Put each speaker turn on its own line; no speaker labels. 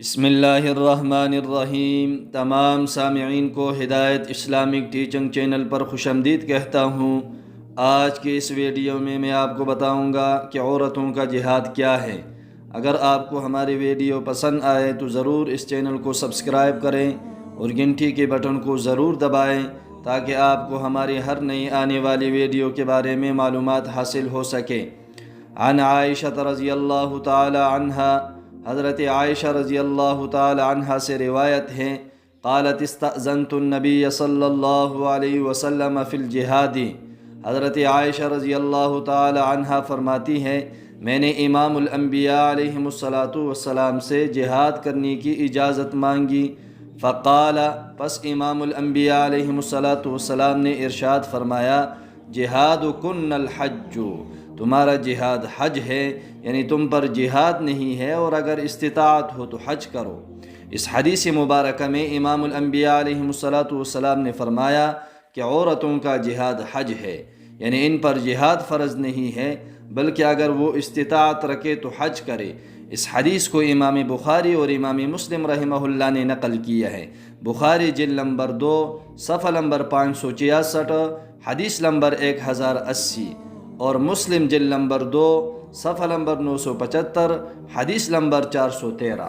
بسم اللہ الرحمن الرحیم۔ تمام سامعین کو ہدایت اسلامک ٹیچنگ چینل پر خوش آمدید کہتا ہوں۔ آج کی اس ویڈیو میں آپ کو بتاؤں گا کہ عورتوں کا جہاد کیا ہے۔ اگر آپ کو ہماری ویڈیو پسند آئے تو ضرور اس چینل کو سبسکرائب کریں اور گھنٹی کے بٹن کو ضرور دبائیں تاکہ آپ کو ہماری ہر نئی آنے والی ویڈیو کے بارے میں معلومات حاصل ہو سکے۔ عن عائشہ رضی اللہ تعالی عنہا، حضرت عائشہ رضی اللہ تعالی عنہ سے روایت ہے، قالت استأذنت النبی صلی اللہ علیہ وسلم فی الجہاد۔ حضرت عائشہ رضی اللہ تعالی عنہ فرماتی ہے، میں نے امام الانبیاء علیہ الصلاۃ سے جہاد کرنے کی اجازت مانگی۔ فقال، پس امام الانبیاء علیہ الصلاۃ نے ارشاد فرمایا، جہادکن الحج، تمہارا جہاد حج ہے، یعنی تم پر جہاد نہیں ہے، اور اگر استطاعت ہو تو حج کرو۔ اس حدیث مبارکہ میں امام الانبیاء علیہ الصلاۃ نے فرمایا کہ عورتوں کا جہاد حج ہے، یعنی ان پر جہاد فرض نہیں ہے، بلکہ اگر وہ استطاعت رکھے تو حج کرے۔ اس حدیث کو امام بخاری اور امام مسلم رحمہ اللہ نے نقل کیا ہے۔ بخاری جلد نمبر 2 صفحہ نمبر 566، حدیث نمبر 1080، اور مسلم جلد نمبر 2 صفحہ نمبر 975، حدیث نمبر 413۔